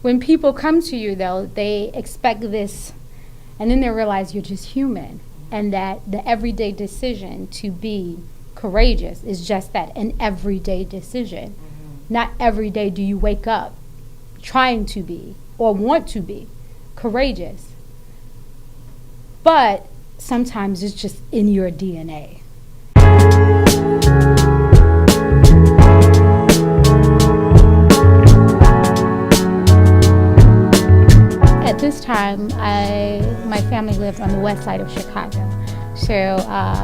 When people come to you, though, they expect this, and then they realize you're just human, and that the everyday decision to be courageous is just that, an everyday decision. Not every day do you wake up trying to be or want to be courageous. But sometimes it's just in your DNA. At this time, my family lived on the west side of Chicago, so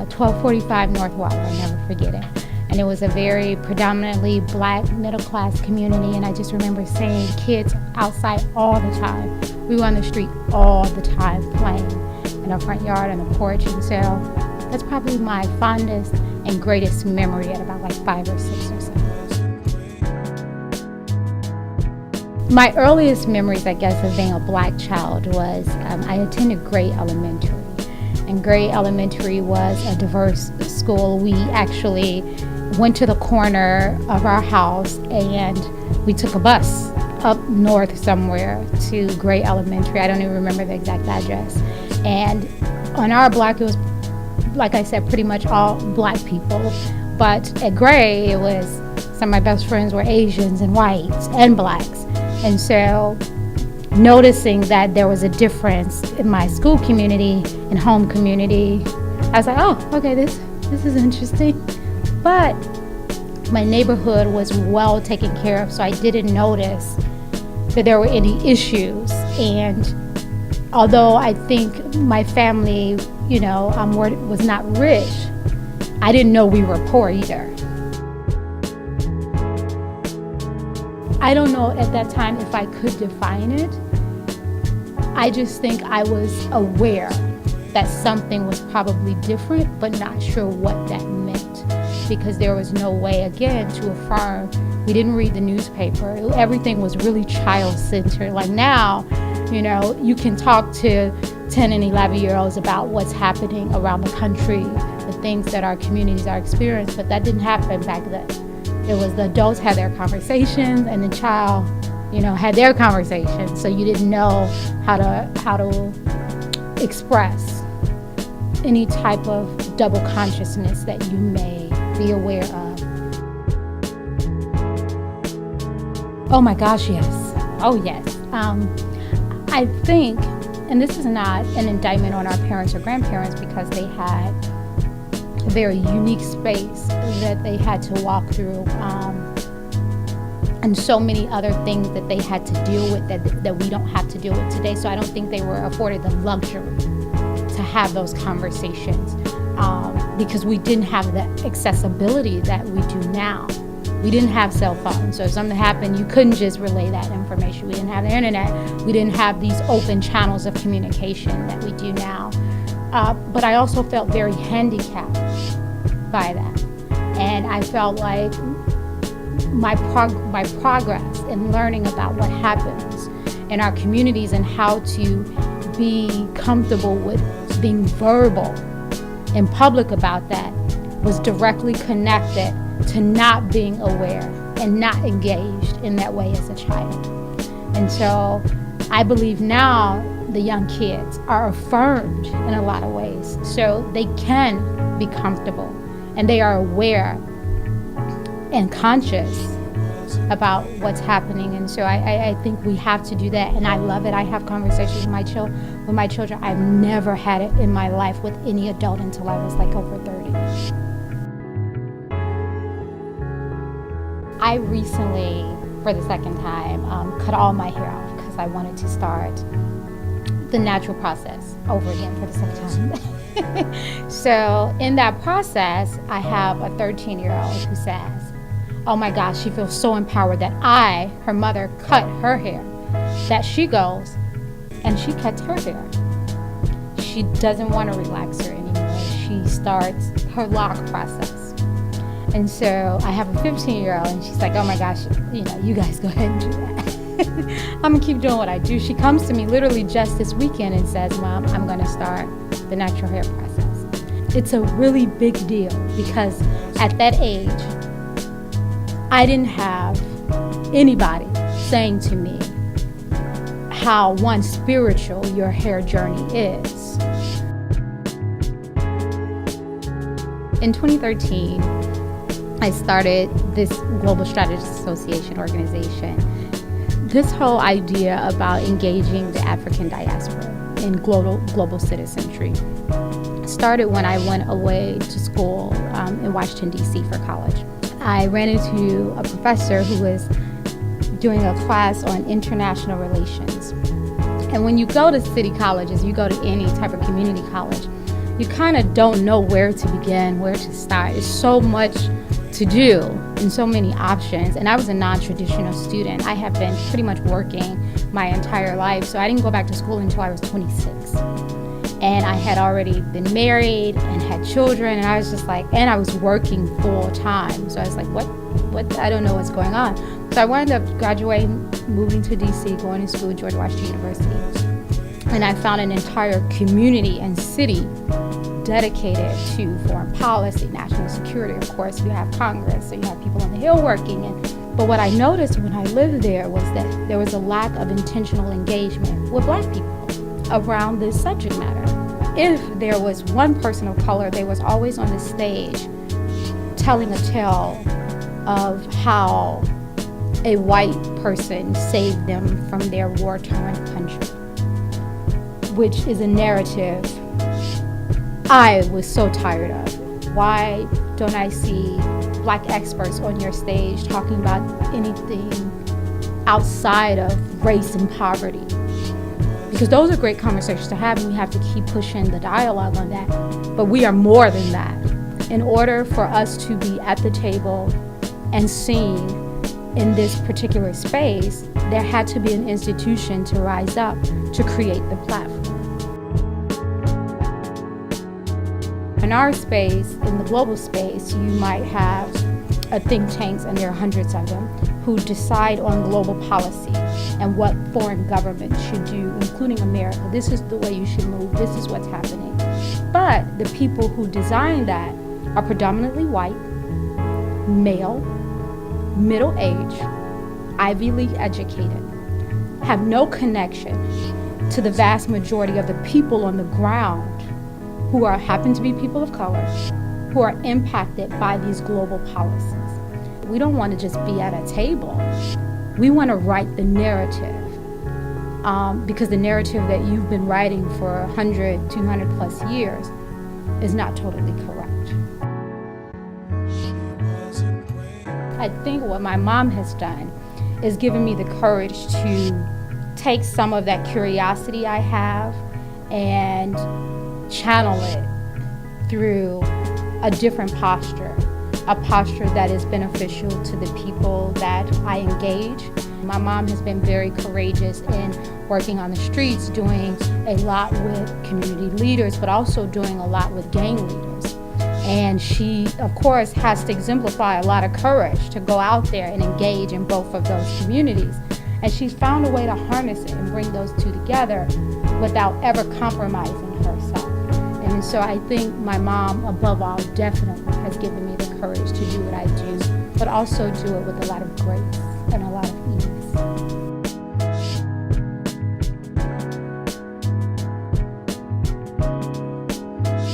1245 North Water, I'll never forget it. And it was a very predominantly black middle-class community, and I just remember seeing kids outside all the time. We were on the street all the time playing in our front yard, on the porch, and so that's probably my fondest and greatest memory at about like 5 or 6 or so. My earliest memories, I guess, of being a black child was I attended Gray Elementary. And Gray Elementary was a diverse school. We actually went to the corner of our house and we took a bus up north somewhere to Gray Elementary. I don't even remember the exact address. And on our block, it was, like I said, pretty much all black people. But at Gray, it was, some of my best friends were Asians and whites and blacks. And so noticing that there was a difference in my school community and home community, I was like, oh, okay, this is interesting. But my neighborhood was well taken care of, so I didn't notice that there were any issues. And although I think my family, was not rich, I didn't know we were poor either. I don't know at that time if I could define it. I just think I was aware that something was probably different, but not sure what that meant, because there was no way, again, to affirm. We didn't read the newspaper. Everything was really child-centered. Like now, you can talk to 10 and 11-year-olds about what's happening around the country, the things that our communities are experiencing, but that didn't happen back then. It was the adults had their conversations and the child, had their conversations. So you didn't know how to express any type of double consciousness that you may be aware of. Oh my gosh, yes. Oh yes. I think, and this is not an indictment on our parents or grandparents, because they had a very unique space that they had to walk through, and so many other things that they had to deal with that we don't have to deal with today. So I don't think they were afforded the luxury to have those conversations, because we didn't have the accessibility that we do now. We didn't have cell phones, so if something happened, you couldn't just relay that information. We didn't have the internet. We didn't have these open channels of communication that we do now. But I also felt very handicapped by that. And I felt like my progress in learning about what happens in our communities and how to be comfortable with being verbal in public about that was directly connected to not being aware and not engaged in that way as a child. And so I believe now the young kids are affirmed in a lot of ways, so they can be comfortable and they are aware and conscious about what's happening. And so I think we have to do that, and I love it. I have conversations with my children. I've never had it in my life with any adult until I was like over 30. I recently, for the second time, cut all my hair off because I wanted to start the natural process over again for the second time. So in that process, I have a 13-year-old who says, oh my gosh, she feels so empowered that I, her mother, cut her hair, that she goes and she cuts her hair. She doesn't want to relax her anymore. She starts her lock process. And so I have a 15-year-old and she's like, oh my gosh, you guys go ahead and do that. I'm gonna keep doing what I do. She comes to me literally just this weekend and says, Mom, I'm gonna start the natural hair process. It's a really big deal because at that age, I didn't have anybody saying to me, how, one, spiritual your hair journey is. In 2013, I started this Global Strategists Association organization. This whole idea about engaging the African diaspora in global citizenry started when I went away to school in Washington, D.C. for college. I ran into a professor who was doing a class on international relations. And when you go to city colleges, you go to any type of community college, you kind of don't know where to begin, where to start. There's so much to do and so many options. And I was a non-traditional student. I have been pretty much working my entire life. So I didn't go back to school until I was 26. And I had already been married and had children. And I was just like, and I was working full time. So I was like, what? I don't know what's going on. So I wound up graduating, moving to DC, going to school at George Washington University. And I found an entire community and city dedicated to foreign policy, national security. Of course, you have Congress, so you have people on the Hill working. But what I noticed when I lived there was that there was a lack of intentional engagement with Black people around this subject matter. If there was one person of color, they was always on the stage telling a tale of how a white person saved them from their war-torn country, which is a narrative I was so tired of. Why don't I see Black experts on your stage talking about anything outside of race and poverty? Because those are great conversations to have, and we have to keep pushing the dialogue on that. But we are more than that. In order for us to be at the table and seen in this particular space, there had to be an institution to rise up to create the platform. In our space, in the global space, you might have a think tanks, and there are hundreds of them, who decide on global policy and what foreign governments should do, including America. This is the way you should move. This is what's happening. But the people who design that are predominantly white, male, middle-aged, Ivy League educated, have no connection to the vast majority of the people on the ground who happen to be people of color, who are impacted by these global policies. We don't want to just be at a table. We want to write the narrative, because the narrative that you've been writing for 100, 200 plus years is not totally correct. I think what my mom has done is given me the courage to take some of that curiosity I have and channel it through a different posture, a posture that is beneficial to the people that I engage. My mom has been very courageous in working on the streets, doing a lot with community leaders, but also doing a lot with gang leaders. And she, of course, has to exemplify a lot of courage to go out there and engage in both of those communities. And she's found a way to harness it and bring those two together without ever compromising herself. And so I think my mom, above all, definitely has given me the courage to do what I do, but also do it with a lot of grace and a lot of